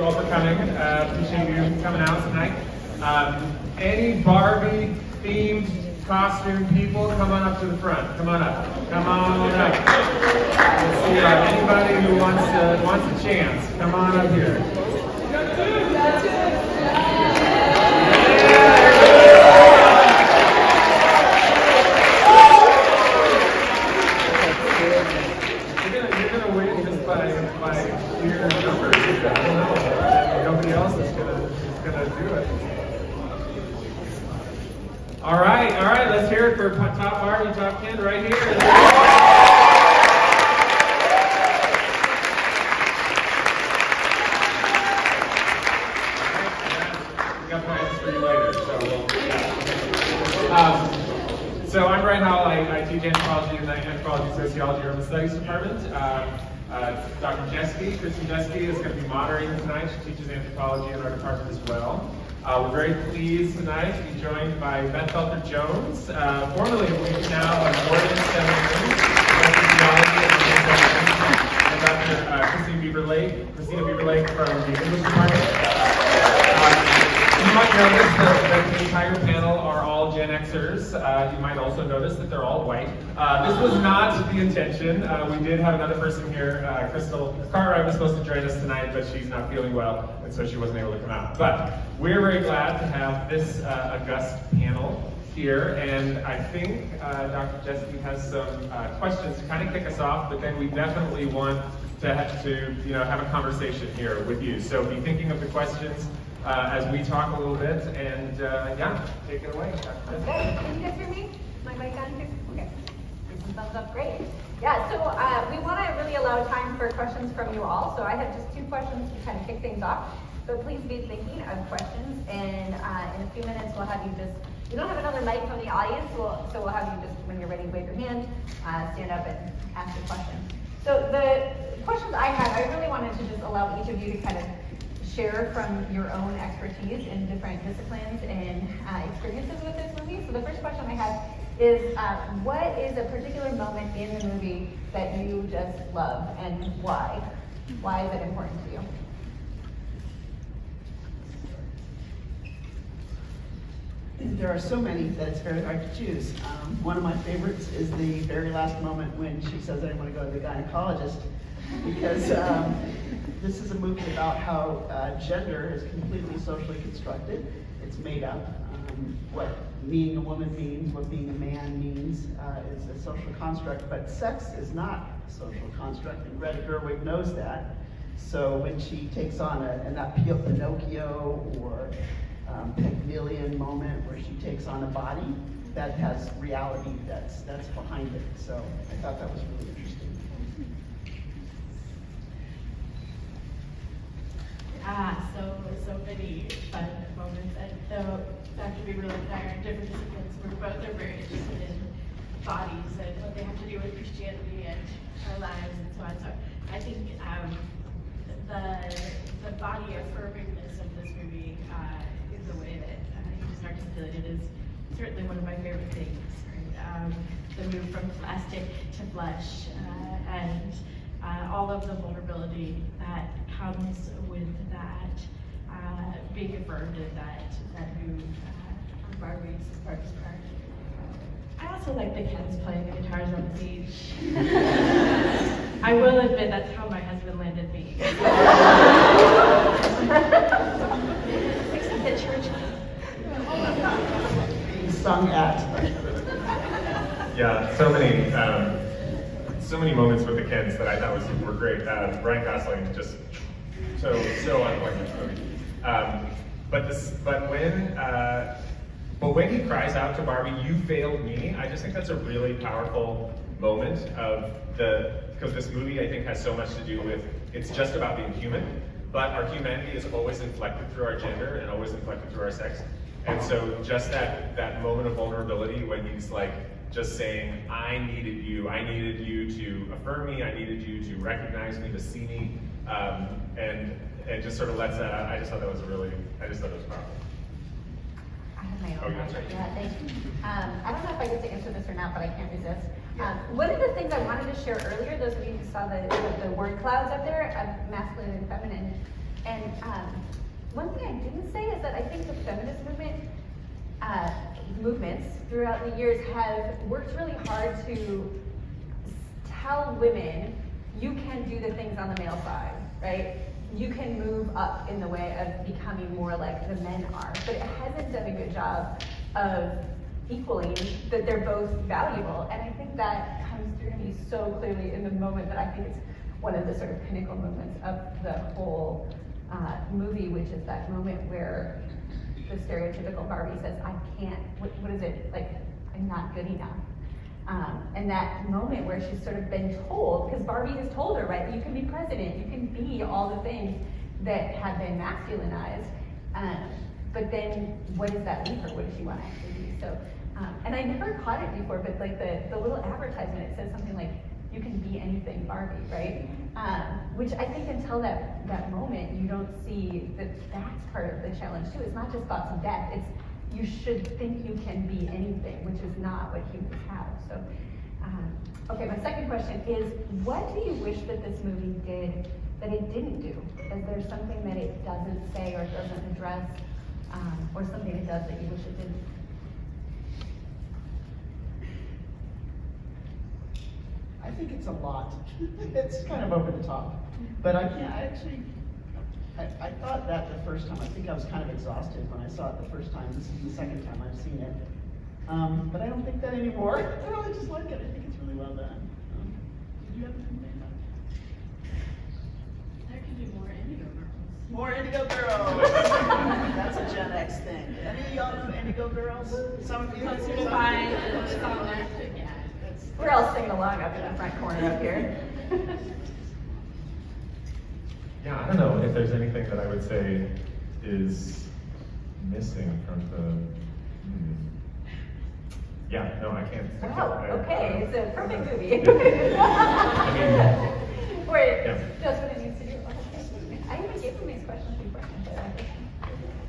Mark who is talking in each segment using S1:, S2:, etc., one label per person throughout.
S1: you all for coming. Appreciate you coming out tonight. Any Barbie themed costume people, come on up to the front. Come on up. Come on up. Let's see, anybody who wants a chance, come on up here. You're gonna win just by sheer numbers. I don't know. Nobody else is gonna do it. All right. Let's hear it for top Barbie, top kid right here. We got prizes for you later. So I'm Brian Howell. I teach anthropology in the Anthropology, Sociology, Urban Studies department. Dr. Jeske, Kristen Jeske, is going to be moderating tonight. She teaches anthropology in our department as well. We're very pleased tonight to be joined by Beth Felter-Jones, formerly of Week Now and Morgan Seminary, and Dr. Christina Bieberlake from the English department. You might notice that the entire panel are all Gen Xers. You might also notice that they're all white. This was not the intention. We did have another person here, Crystal Cartwright, was supposed to join us tonight, but she's not feeling well, and so she wasn't able to come out. But we're very glad to have this august panel here, and I think Dr. Jeske has some questions to kind of kick us off, but then we definitely want to have a conversation here with you. So be thinking of the questions as we talk a little bit, and yeah, take it away.
S2: Okay, can you guys hear me? Is my mic on here? Okay, some thumbs up, great. Yeah, so we want to really allow time for questions from you all, so I have just 2 questions to kind of kick things off. So please be thinking of questions, and in a few minutes we'll have you we don't have another mic from the audience, so we'll have you just, when you're ready, wave your hand, stand up and ask your question. So the questions I had, I really wanted to just allow each of you to kind of share from your own expertise in different disciplines and experiences with this movie. So the first question I had is, what is a particular moment in the movie that you just love, and why? Why is it important to you?
S3: There are so many that it's very hard to choose. One of my favorites is the very last moment when she says, I want to go to the gynecologist, because this is a movie about how gender is completely socially constructed. It's made up. What being a woman means, what being a man means is a social construct, but sex is not a social construct, and Greta Gerwig knows that. So when she takes on an Pinocchio or Pygmalion moment where she takes on a body, that has reality that's behind it. So I thought that was really interesting.
S4: So many fun moments. And though Dr. Bieberlake and I are in different disciplines, we're both very interested in bodies and what they have to do with Christianity and our lives and so on. So I think the body affirmingness of this movie is the way that you just articulated is certainly one of my favorite things. Right? The move from plastic to flesh and all of the vulnerability that comes with that being affirmed in that move on Barbie's part. I also like the Kens playing the guitars on the beach. I will admit that's how my husband landed me. Except at church.
S3: Being sung at.
S1: Yeah, so many moments with the Kens that I thought were great. Ryan Gosling just so on point in this movie. But when he cries out to Barbie, "You failed me," I just think that's a really powerful moment because this movie I think has so much to do with, it's just about being human, but our humanity is always inflected through our gender and always inflected through our sex. And so just that moment of vulnerability when he's like, just saying, I needed you to affirm me, I needed you to recognize me, to see me, and just sort of lets that out. I just thought that was powerful.
S2: I have my own.
S1: That's right.
S2: Yeah, thank you. I don't know if I get to answer this or not, but I can't resist. One of the things I wanted to share earlier, those of you who saw the word clouds up there, masculine and feminine, And one thing I didn't say is that I think the feminist movements throughout the years have worked really hard to tell women, you can do the things on the male side, right? You can move up in the way of becoming more like the men are, but it hasn't done a good job of equaling that they're both valuable. And I think that comes through me so clearly in the moment that I think it's one of the sort of pinnacle moments of the whole movie, which is that moment where the stereotypical Barbie says, I can't, what is it, like, I'm not good enough. And that moment where she's sort of been told, because Barbie has told her, right, you can be president, you can be all the things that have been masculinized, but then what does that leave her? What does she want to actually be? So, and I never caught it before, but like the little advertisement, it says something like, you can be anything Barbie, right? Which I think until that moment, you don't see that that's part of the challenge too. It's not just thoughts of death, it's you should think you can be anything, which is not what humans have. So, okay, my second question is, what do you wish that this movie did that it didn't do? Is there something that it doesn't say or doesn't address, or something it does that you wish it didn't?
S3: I think it's a lot. It's kind of over the top. But I thought that the first time. I think I was kind of exhausted when I saw it the first time. This is the second time I've seen it. But I don't think that anymore. I really just like it. I think it's really well done. Did you have anything about it?
S4: There could be more Indigo Girls.
S3: More Indigo Girls! That's a Gen X thing. Any of y'all know Indigo Girls? Some of you?
S4: Closer to Fine and Smaller. Yeah.
S2: We're all singing along up in the front corner up here.
S1: Yeah, I don't know if there's anything that I would say is missing from the. Yeah, no, I can't.
S2: Wow, okay, it's a perfect movie.
S1: I mean,
S2: Wait,
S1: yeah.
S2: that's what it needs to do. Okay. I even gave them these questions before.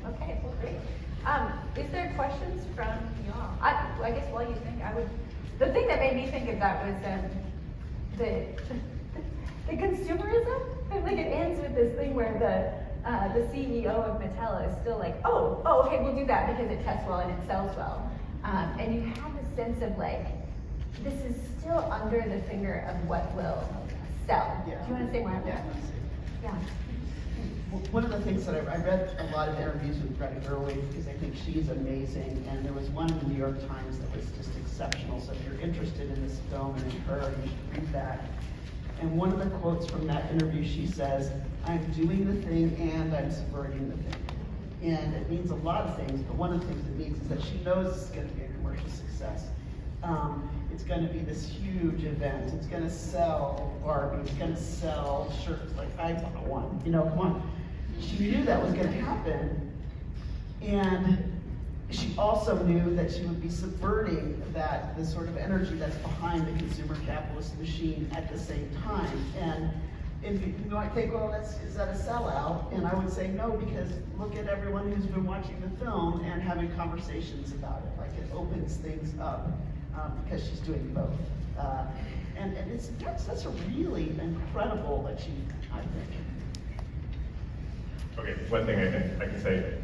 S2: Okay, well, great. Is there questions from y'all? I guess while you think, the thing that made me think of that was the consumerism. Like it ends with this thing where the CEO of Mattel is still like, oh, okay, we'll do that because it tests well and it sells well. And you have a sense of like, this is still under the finger of what will sell.
S3: Yeah.
S2: Do you want to say more about that? Yeah.
S3: One of the things that I read a lot of interviews with Greta Gerwig because I think she's amazing, and there was one in the New York Times that was just exceptional. So if you're interested in this film and in her, you should read that. And one of the quotes from that interview, she says, I'm doing the thing and I'm subverting the thing. And it means a lot of things, but one of the things it means is that she knows it's going to be a commercial success. It's going to be this huge event. It's going to sell Barbie. It's going to sell shirts. Like, I want one. You know, come on. She knew that was going to happen. And she also knew that she would be subverting the sort of energy that's behind the consumer capitalist machine at the same time. And if you might think, well, is that a sellout? And I would say no, because look at everyone who's been watching the film and having conversations about it. Like it opens things up because she's doing both. And that's a really incredible achievement, I think.
S1: Okay, one thing I think I can say,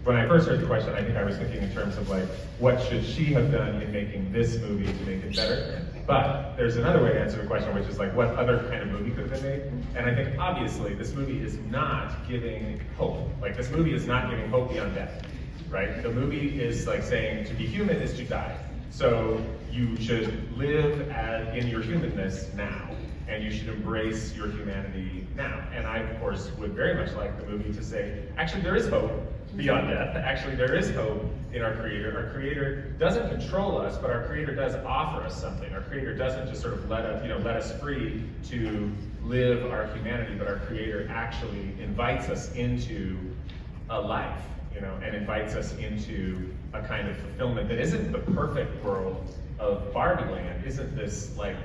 S1: when I first heard the question, I think I was thinking in terms of like, what should she have done in making this movie to make it better? But there's another way to answer the question, which is like, what other kind of movie could have been made? And I think obviously this movie is not giving hope. Like this movie is not giving hope beyond death, right? The movie is like saying to be human is to die. So you should live in your humanness now, and you should embrace your humanity now. And I, of course, would very much like the movie to say, actually there is hope beyond death. Actually there is hope in our Creator. Our Creator doesn't control us, but our Creator does offer us something. Our Creator doesn't just sort of let us free to live our humanity, but our Creator actually invites us into a life, and invites us into a kind of fulfillment that isn't the perfect world of Barbie Land, isn't this like,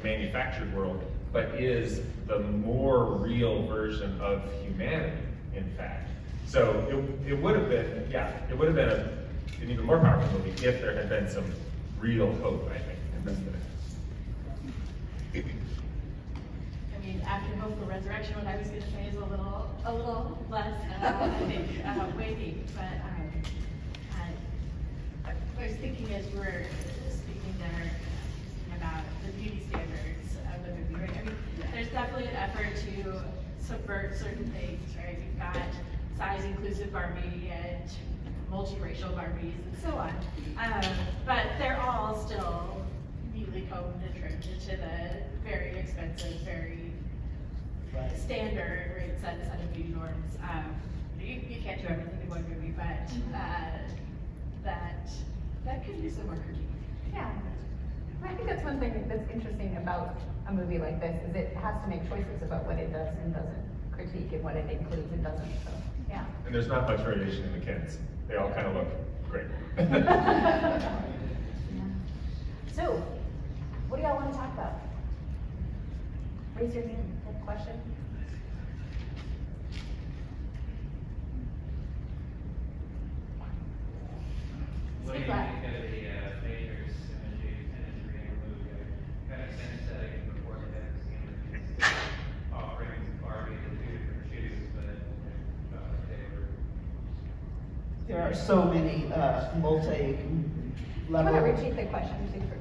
S1: manufactured world, but is the more real version of humanity, in fact. So it would have been, it would have been an even more powerful movie if there had been some real hope, I think, invested in it.
S4: I mean, after hope the resurrection, what I was going to say, is a little less, I think, weighty. But I was thinking as we were speaking there about the beauty standards of the movie, right? I mean, there's definitely an effort to subvert certain things, right? You've got size-inclusive Barbie and multiracial Barbies and so on. But they're all still neatly combed and trimmed into the very expensive, very standard, right, set of beauty norms. You can't do everything in one movie, but that could be some more critique.
S2: Yeah. I think that's one thing that's interesting about a movie like this, is it has to make choices about what it does and doesn't critique and what it includes and doesn't, so, yeah.
S1: And there's not much variation in the kids. They all kind of look great.
S2: Yeah. So, what do y'all want to talk about? Raise your hand, have a question.
S5: What do you think of the Matrix imagery in the movie? I kind of sense that I can before the vaccine offering Barbie in two different shoes, but they were.
S3: There are so many
S2: Do you want
S3: multi-level.
S2: to repeat the question?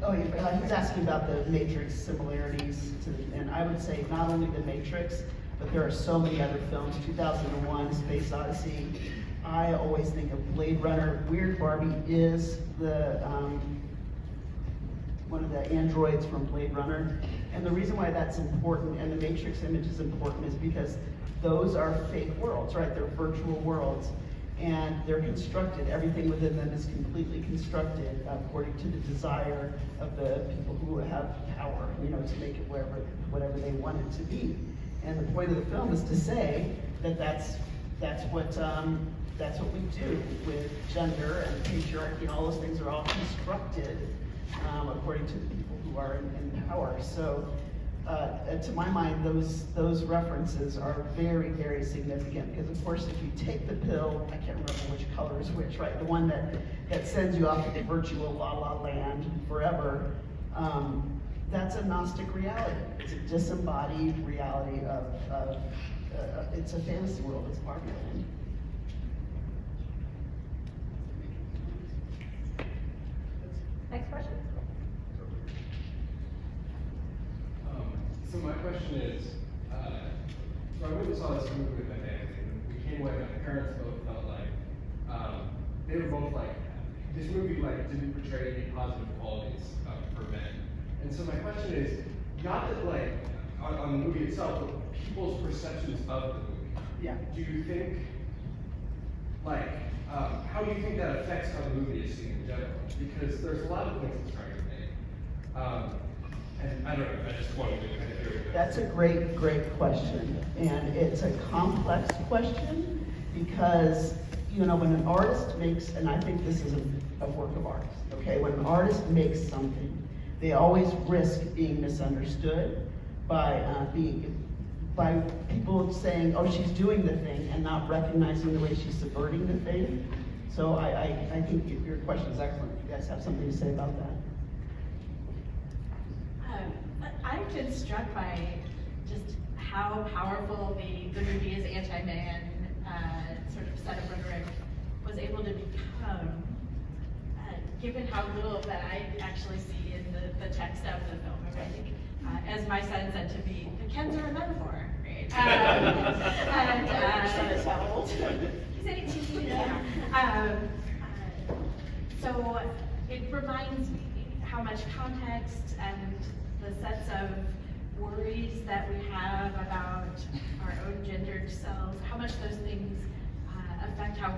S3: Oh, yeah, he's asking about the Matrix similarities and I would say not only the Matrix, but there are so many other films. 2001, Space Odyssey. I always think of Blade Runner. Weird Barbie is the one of the androids from Blade Runner. And the reason why that's important and the Matrix image is important is because those are fake worlds, right? They're virtual worlds. And they're constructed, everything within them is completely constructed according to the desire of the people who have power, you know, to make it whatever they want it to be. And the point of the film is to say that that's what we do with gender and patriarchy, and all those things are all constructed according to the people who are in power. So to my mind, those references are very, very significant because, of course, if you take the pill, I can't remember which color is which, right? The one that sends you off into virtual la-la land forever, that's a Gnostic reality. It's a disembodied reality of it's a fantasy world, it's Barbie land.
S2: Next question.
S6: So my question is, so I went and saw this movie with my family, and we came away, my parents both felt like, they were both like, this movie like didn't portray any positive qualities for men. And so my question is, not that like, on the movie itself, but people's perceptions of the movie.
S3: Yeah.
S6: Do you think, like, how do you think that affects how the movie is seen in general? Because there's a lot of points it's trying to make. And I don't know, I just wanted to kind of hear it.
S3: That's a great, great question. And it's a complex question because, you know, when an artist makes, and I think this is a work of art, okay? When an artist makes something, they always risk being misunderstood by people saying, oh, she's doing the thing, and not recognizing the way she's subverting the thing. So I think your question is excellent. You guys have something to say about that?
S4: I've been struck by just how powerful the movie is anti-man sort of set of rhetoric was able to become, given how little that I actually see in the text of the film. I think, as my son said to me, the Kens are a metaphor, right? He's 18, yeah. So it reminds me how much context and the sets of worries that we have about our own gendered selves, how much those things affect how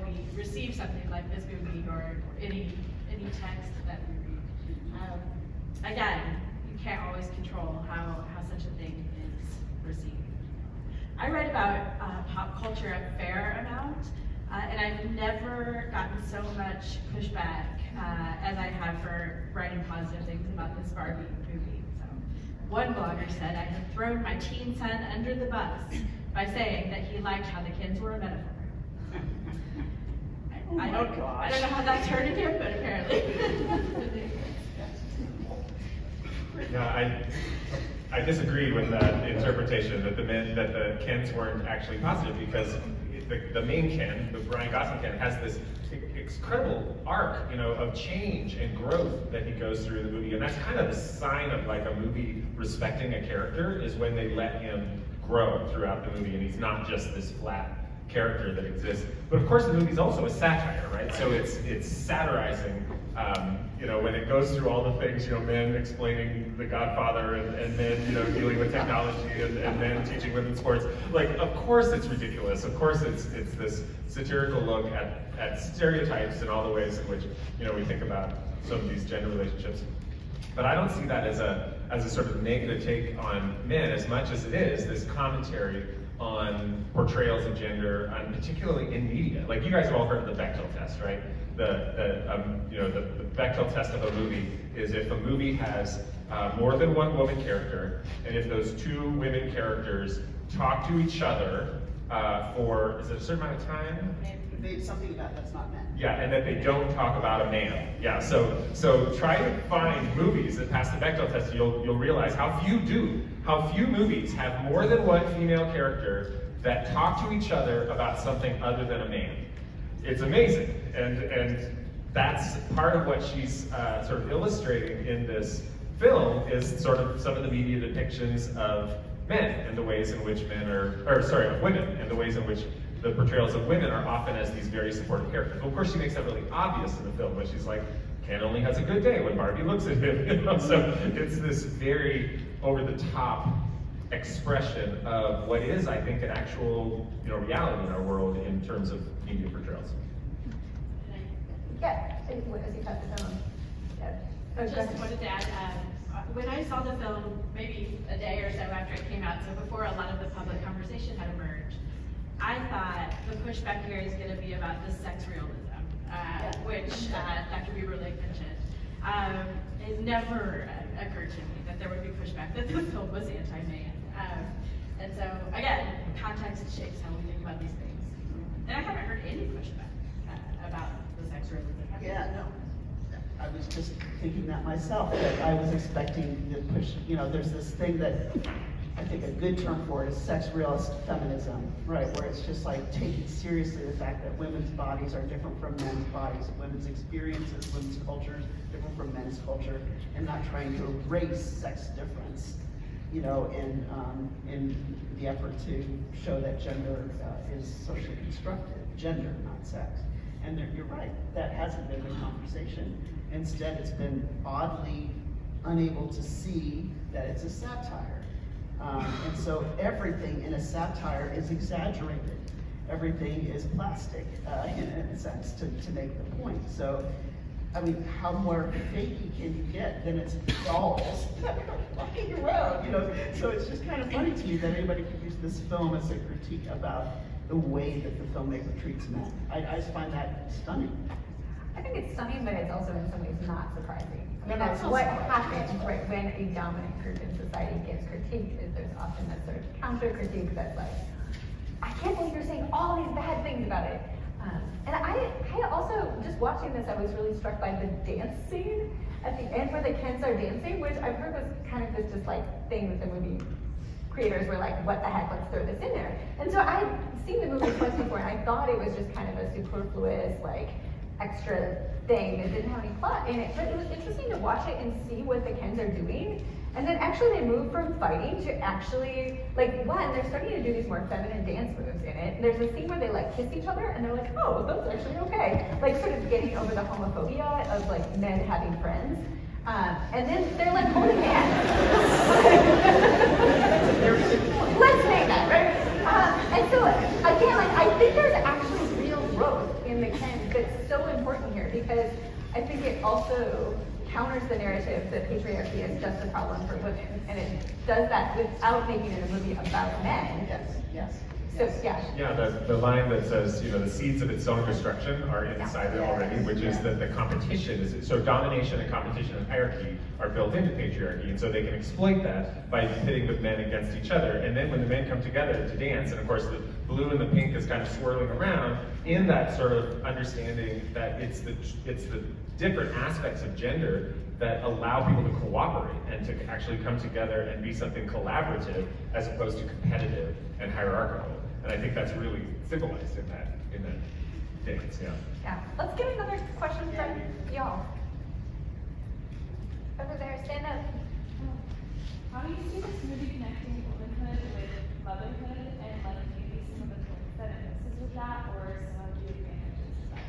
S4: we receive something like this movie or any text that we read. Again, you can't always control how such a thing is received. I write about pop culture a fair amount, and I've never gotten so much pushback as I have for writing positive things about this Barbie movie. So, one blogger said, I have thrown my teen son under the bus by saying that he liked how the Kens were a metaphor. I don't know how that's hurted him, but apparently.
S1: Yeah, I disagree with that interpretation that the Kens weren't actually positive, because the main Ken, the Ryan Gosling Ken, has this incredible arc, of change and growth that he goes through the movie, and that's kind of the sign of like a movie respecting a character, is when they let him grow throughout the movie, and he's not just this flat character that exists. But of course, the movie's also a satire, right? So it's satirizing, when it goes through all the things, men explaining The Godfather, and men, dealing with technology, and men teaching women sports. Like, of course it's ridiculous. Of course it's this satirical look at stereotypes and all the ways in which, we think about some of these gender relationships. But I don't see that as a sort of negative take on men as much as it is this commentary on portrayals of gender, and particularly in media. Like, you guys have all heard of the Bechdel test, right? The Bechdel test of a movie is if a movie has more than one woman character, and if those two women characters talk to each other for, is it a certain amount of time?
S3: Something about that's not men.
S1: Yeah, and that they don't talk about a man. Yeah, so try to find movies that pass the Bechdel test. You'll realize how few movies have more than one female character that talk to each other about something other than a man. It's amazing, and that's part of what she's sort of illustrating in this film, is sort of some of the media depictions of men and the ways in which of women, and the ways in which the portrayals of women are often as these very supportive characters. Well, of course, she makes that really obvious in the film, when she's like, Ken only has a good day when Barbie looks at him. So it's this very over-the-top expression of what is, I think, an actual reality in our world in terms of media portrayals.
S2: Yeah, what does he pass it down? Yeah.
S4: I just wanted to add, when I saw the film, maybe a day or so after it came out, so before a lot of the public conversation had emerged, I thought the pushback here is going to be about the sex realism, which Dr. Bieberlake mentioned. It never occurred to me that there would be pushback that the film was anti-man. And so, again, context shapes how we think about these things. And I haven't heard any pushback about the sex realism.
S3: Yeah, no. I was just thinking that myself, that I was expecting the push, there's this thing that I think a good term for it is sex realist feminism, right? Where it's just like taking seriously the fact that women's bodies are different from men's bodies, women's experiences, women's cultures different from men's culture, and not trying to erase sex difference, in the effort to show that gender is socially constructed, gender, not sex. And you're right, that hasn't been the conversation. Instead, it's been oddly unable to see that it's a satire. And so everything in a satire is exaggerated. Everything is plastic, in a sense, to make the point. So, I mean, how more fakey can you get than it's dolls walking around, So it's just kind of funny to me that anybody could use this film as a critique about the way that the filmmaker treats men. I just find that stunning.
S2: I think it's stunning, but it's also in some ways not surprising. I mean,
S3: No,
S2: that's
S3: it's
S2: what
S3: not
S2: happens, right, when a dominant group in society gets critiqued, is there's often this sort of counter critique that's like, I can't believe you're saying all these bad things about it. And I also, just watching this, I was really struck by the dance scene at the end where the Kens are dancing, which I've heard was kind of this just like thing that the movie creators were like, what the heck, let's throw this in there. And so I had seen the movie twice before, and I thought it was just kind of a superfluous, like, extra thing that didn't have any plot in it. But it was interesting to watch it and see what the Kens are doing. And then actually they move from fighting to actually, like, one, they're starting to do these more feminine dance moves in it. There's a scene where they like kiss each other and they're like, oh, that's actually okay. Like sort of getting over the homophobia of like men having friends. And then they're like holding hands. Let's make that, right? And so again, like I think there's actually real growth in the Kens that's so important here, because I think it also counters the narrative that patriarchy is just a problem for women, and it does that without making it a movie about men.
S3: Yes, yes.
S2: So, yeah.
S1: Yeah, the line that says, the seeds of its own destruction are inside it already, which is that the competition is, so domination and competition and hierarchy are built into patriarchy, and so they can exploit that by pitting the men against each other. And then when the men come together to dance, and of course the blue and the pink is kind of swirling around, in that sort of understanding that it's the different aspects of gender that allow people to cooperate and to actually come together and be something collaborative as opposed to competitive and hierarchical. And I think that's really symbolized in that dance, yeah.
S2: Yeah, let's get another question from y'all. Over there, stand up.
S7: How do you see this movie connecting womanhood with motherhood and like maybe some of the benefits with that or some of the advantages of that?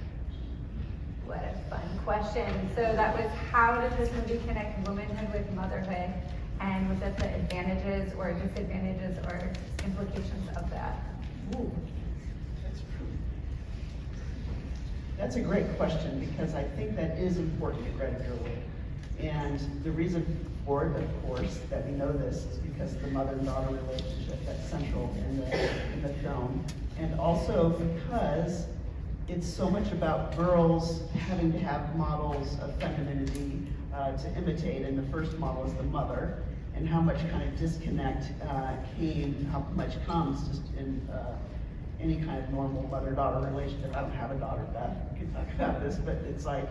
S2: What a fun question. So that was, how does this movie connect womanhood with motherhood, and was it the advantages or disadvantages or implications of that?
S3: Ooh, that's a great question, because I think that is important to Greta Gerwig. And the reason for it, of course, that we know this is because of the mother and daughter relationship that's central in the film. And also because it's so much about girls having to have models of femininity to imitate, and the first model is the mother, and how much kind of disconnect how much comes just in any kind of normal mother-daughter relationship. I don't have a daughter, Beth, we can talk about this, but it's like,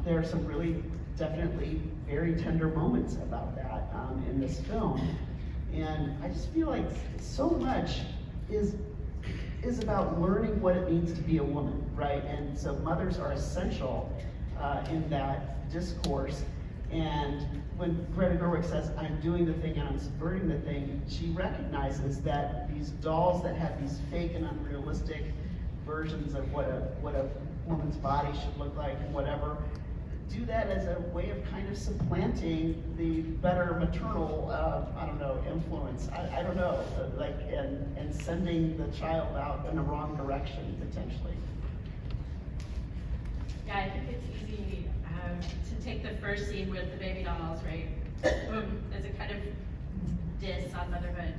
S3: there are some really definitely very tender moments about that in this film. And I just feel like so much is about learning what it means to be a woman, right? And so mothers are essential in that discourse. And when Greta Gerwig says, I'm doing the thing and I'm subverting the thing, she recognizes that these dolls that have these fake and unrealistic versions of what a woman's body should look like and whatever, do that as a way of kind of supplanting the better maternal, I don't know, influence. I don't know, like, and sending the child out in the wrong direction, potentially.
S4: Yeah, I think it's easy to take the first scene with the baby dolls, right? As a kind of diss on motherhood.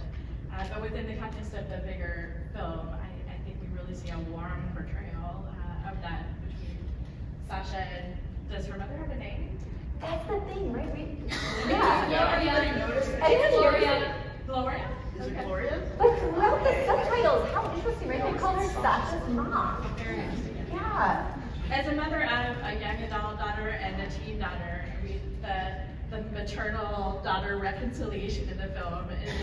S4: But within the context of the bigger film, I think we really see a warm portrayal of that between Sasha and, does her mother have a name?
S2: That's the thing, right?
S4: Gloria. Gloria?
S3: Is it Gloria?
S2: But throughout the subtitles, how interesting, right? They call her Sasha's mom.
S4: Very interesting.
S2: Yeah.
S4: As a mother of a young adult daughter and a teen daughter, I mean, the maternal daughter reconciliation in the film is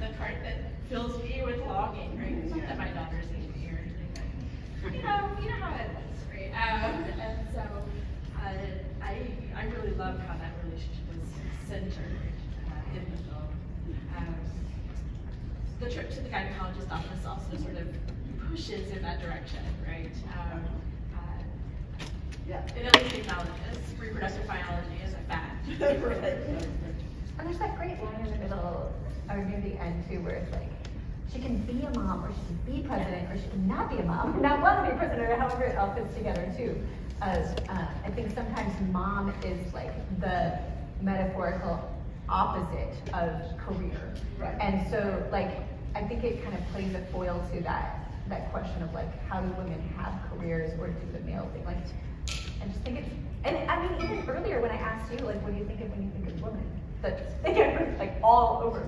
S4: the part that fills me with longing, right? It's not that my daughter's named me or anything, but you know how it is, right? And so I really love how that relationship is centered in the film. The trip to the gynecologist office also sort of pushes in that direction, right?
S3: Yeah.
S4: It at least acknowledges reproductive biology as a fact.
S3: Right.
S2: And there's that great line in the middle, or near the end too, where it's like, she can be a mom, or she can be president, or she can not be a mom, not want to be president, or however it all fits together too. I think sometimes mom is like the metaphorical opposite of career.
S3: Right.
S2: And so like, I think it kind of plays a foil to that question of like, how do women have careers, or do the male thing? Like, I just think it's, and I mean, even earlier when I asked you, like, what do you think of when you think of woman? That like all over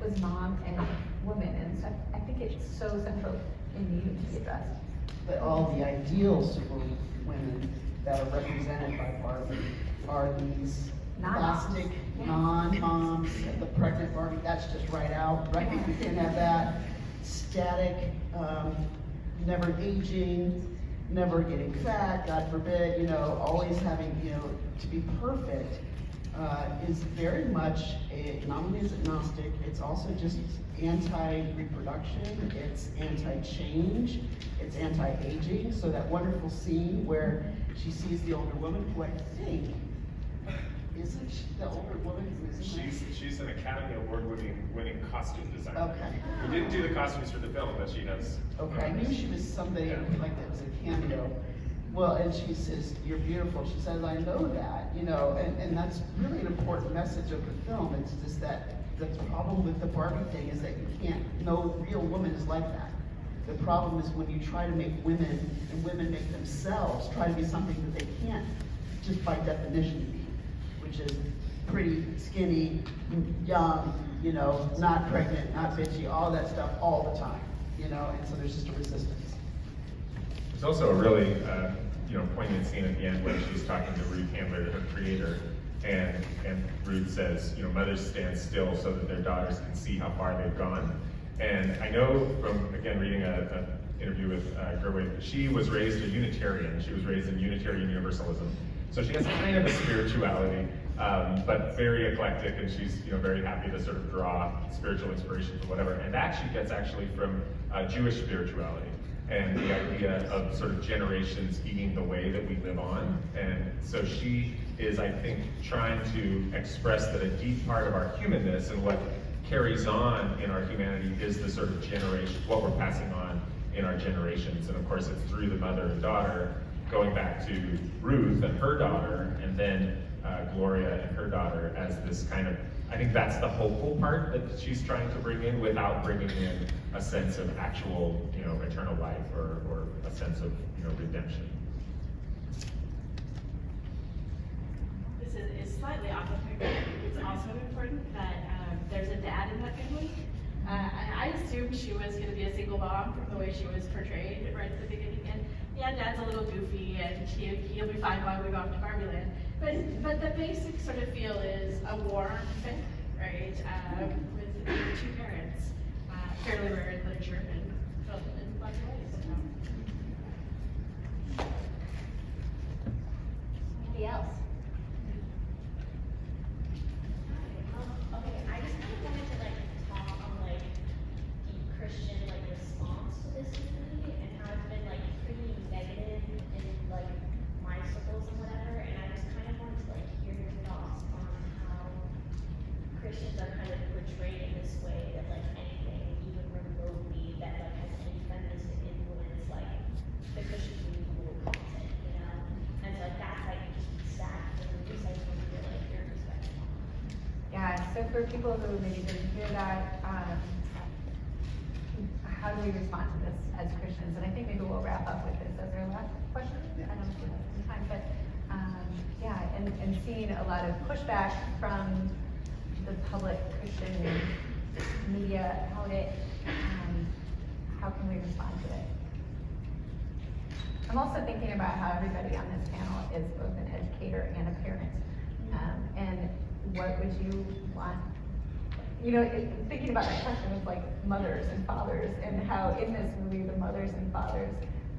S2: was mom and woman, and so I think it's so central in needing to be addressed.
S3: But all the ideals for women that are represented by Barbie are these plastic non-moms. The pregnant Barbie, that's just right out, right? You can't have that. Static, never aging, never getting fat, God forbid, always having, to be perfect, is very much not only is it Gnostic, it's also just anti-reproduction, it's anti-change, it's anti-aging. So that wonderful scene where she sees the older woman, who I think, isn't she the older woman who is in that?
S1: She's an Academy Award winning costume designer.
S3: Okay.
S1: We didn't do the costumes for the film, but she does.
S3: Okay, I knew she was somebody like that was a cameo. Well, and she says, you're beautiful. She says, I know that, and that's really an important message of the film. It's just that the problem with the Barbie thing is that you can't, no real woman is like that. The problem is when you try to make women, and women make themselves, try to be something that they can't, just by definition be, which is pretty, skinny, young, not pregnant, not bitchy, all that stuff all the time, and so there's just a resistance.
S1: There's also a really poignant scene at the end where she's talking to Ruth Handler, her creator, and Ruth says, mothers stand still so that their daughters can see how far they've gone. And I know from, again, reading an interview with Gerwig, she was raised a Unitarian. She was raised in Unitarian Universalism. So she has kind of a spirituality, but very eclectic, and she's very happy to sort of draw spiritual inspiration from whatever. And that she gets actually from Jewish spirituality, and the idea of sort of generations being the way that we live on. And so she is, I think, trying to express that a deep part of our humanness and what carries on in our humanity is the sort of generation, what we're passing on in our generations. And of course, it's through the mother and daughter, going back to Ruth and her daughter, and then Gloria and her daughter as this kind of, I think that's the hopeful part that she's trying to bring in without bringing in a sense of actual, eternal life or a sense of, redemption.
S4: This is slightly off of my mind. It's also important that there's a dad in that family. I assumed she was going to be a single mom from the way she was portrayed right at the beginning. And yeah, dad's a little goofy, and he'll be fine while we go off to Barbie Land. But the basic sort of feel is a warm family, right? With two parents, fairly rare in literature and film in lots of ways.
S2: Anybody else?
S8: Okay, I just kind of wanted to talk on the Christian response to this movie and how it's been pretty negative in my circles and whatever. And I just kind of wanted to hear your thoughts on how Christians are kind of portrayed in this way that anything even remotely that has any feministic influence the Christian community will content, And so that's just sad for me. Just want to hear your perspective on that.
S2: Yeah, so for people who maybe didn't hear that, how do we respond to this as Christians? And I think maybe we'll wrap up with this as our last question. I don't know if we have some time, but and seeing a lot of pushback from the public Christian media about it, how can we respond to it? I'm also thinking about how everybody on this panel is both an educator and a parent. And what would you want? Thinking about the question of mothers and fathers, and how in this movie the mothers and fathers,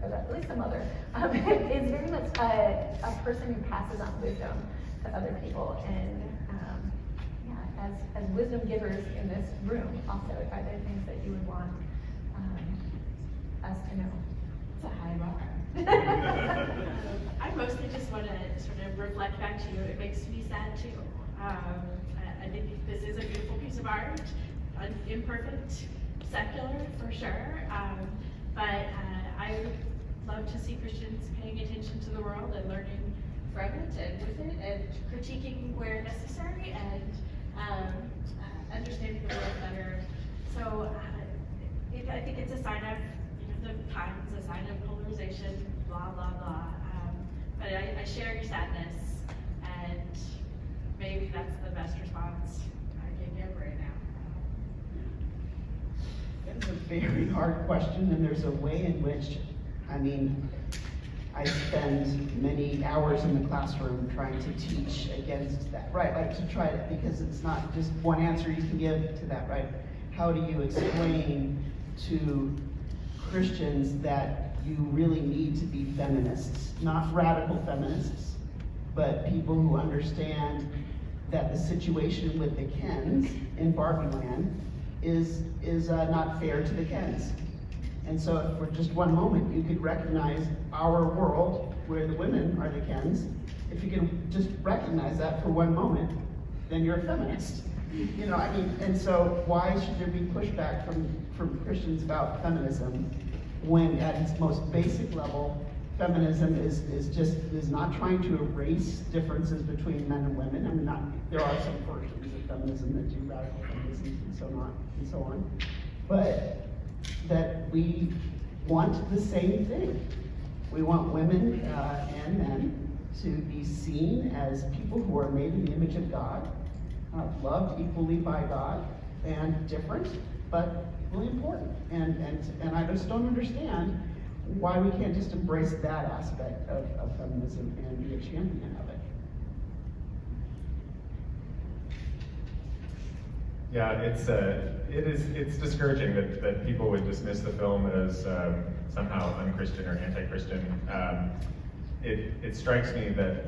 S2: or at least the mother, is very much a person who passes on wisdom to other people. And as wisdom givers in this room, also, are there things that you would want us to know? It's a high bar.
S4: I mostly just want to sort of reflect back to you. It makes me sad too. I think this is a beautiful piece of art, imperfect, secular for sure. But I would love to see Christians paying attention to the world and learning from it and with it and critiquing where necessary and understanding the world better. So I think it's a sign of the times, a sign of polarization, blah, blah, blah. But I share your sadness, and maybe that's the best response I can give right now.
S3: It's a very hard question, and there's a way in which, I spend many hours in the classroom trying to teach against that, right? To try it, because it's not just one answer you can give to that, right? How do you explain to Christians that you really need to be feminists, not radical feminists, but people who understand that the situation with the Kens in Barbie Land is not fair to the Kens. And so if for just one moment you could recognize our world where the women are the Kens, if you can just recognize that for one moment, then you're a feminist. And so why should there be pushback from Christians about feminism when at its most basic level, feminism is not trying to erase differences between men and women. There are some versions of feminism that do radical feminism and so on. But that we want the same thing. We want women and men to be seen as people who are made in the image of God, loved equally by God, and different, but really important. And I just don't understand why we can't just embrace that aspect of feminism and be a champion of it.
S1: Yeah, it's discouraging that people would dismiss the film as somehow unchristian or anti-Christian. It strikes me that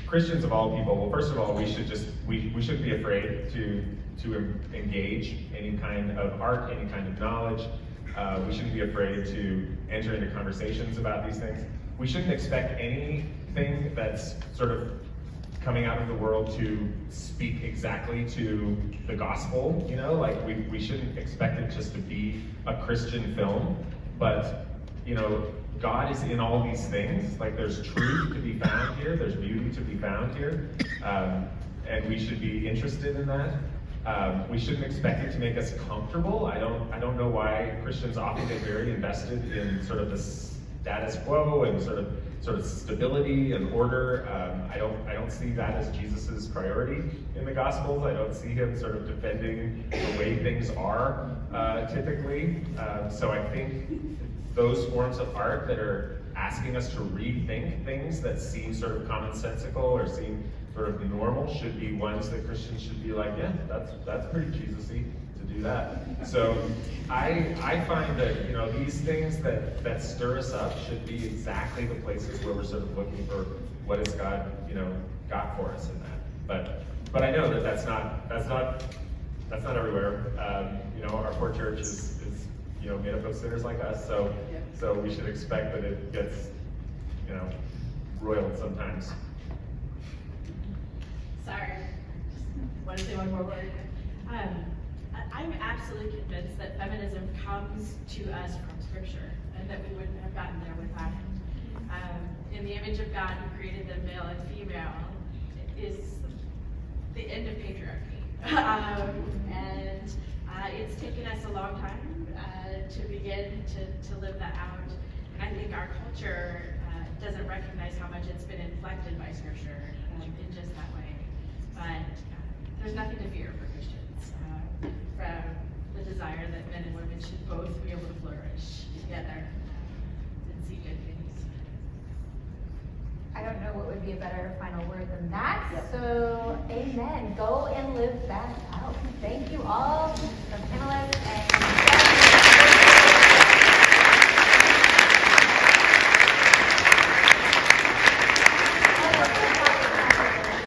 S1: Christians of all people, well, first of all, we shouldn't be afraid to engage any kind of art, any kind of knowledge. We shouldn't be afraid to enter into conversations about these things. We shouldn't expect anything that's sort of coming out of the world to speak exactly to the gospel, you know, like we shouldn't expect it just to be a Christian film, but, you know, God is in all these things. Like, there's truth to be found here, there's beauty to be found here, and we should be interested in that. We shouldn't expect it to make us comfortable. I don't know why Christians often get very invested in sort of the status quo and sort of stability and order. I don't see that as Jesus's priority in the Gospels. I don't see him sort of defending the way things are typically. So I think those forms of art that are asking us to rethink things that seem sort of commonsensical or seem sort of normal should be ones that Christians should be like, yeah, that's pretty Jesus-y to do that. So I find that, you know, these things that stir us up should be exactly the places where we're sort of looking for what has God, you know, got for us in that. But I know that that's not everywhere. You know, our poor church is you know, made up of sinners like us, so we should expect that it gets, you know, roiled sometimes.
S4: Sorry, just want to say one more word. I'm absolutely convinced that feminism comes to us from Scripture, and that we wouldn't have gotten there without it. In the image of God, who created them male and female, is the end of patriarchy. And it's taken us a long time to begin to live that out. And I think our culture doesn't recognize how much it's been inflected by Scripture in just that way. But there's nothing to fear for Christians from the desire that men and women should both be able to flourish together and see good things.
S2: I don't know what would be a better final word than that.
S3: Yep.
S2: So, amen. Go and live that out. Thank you all.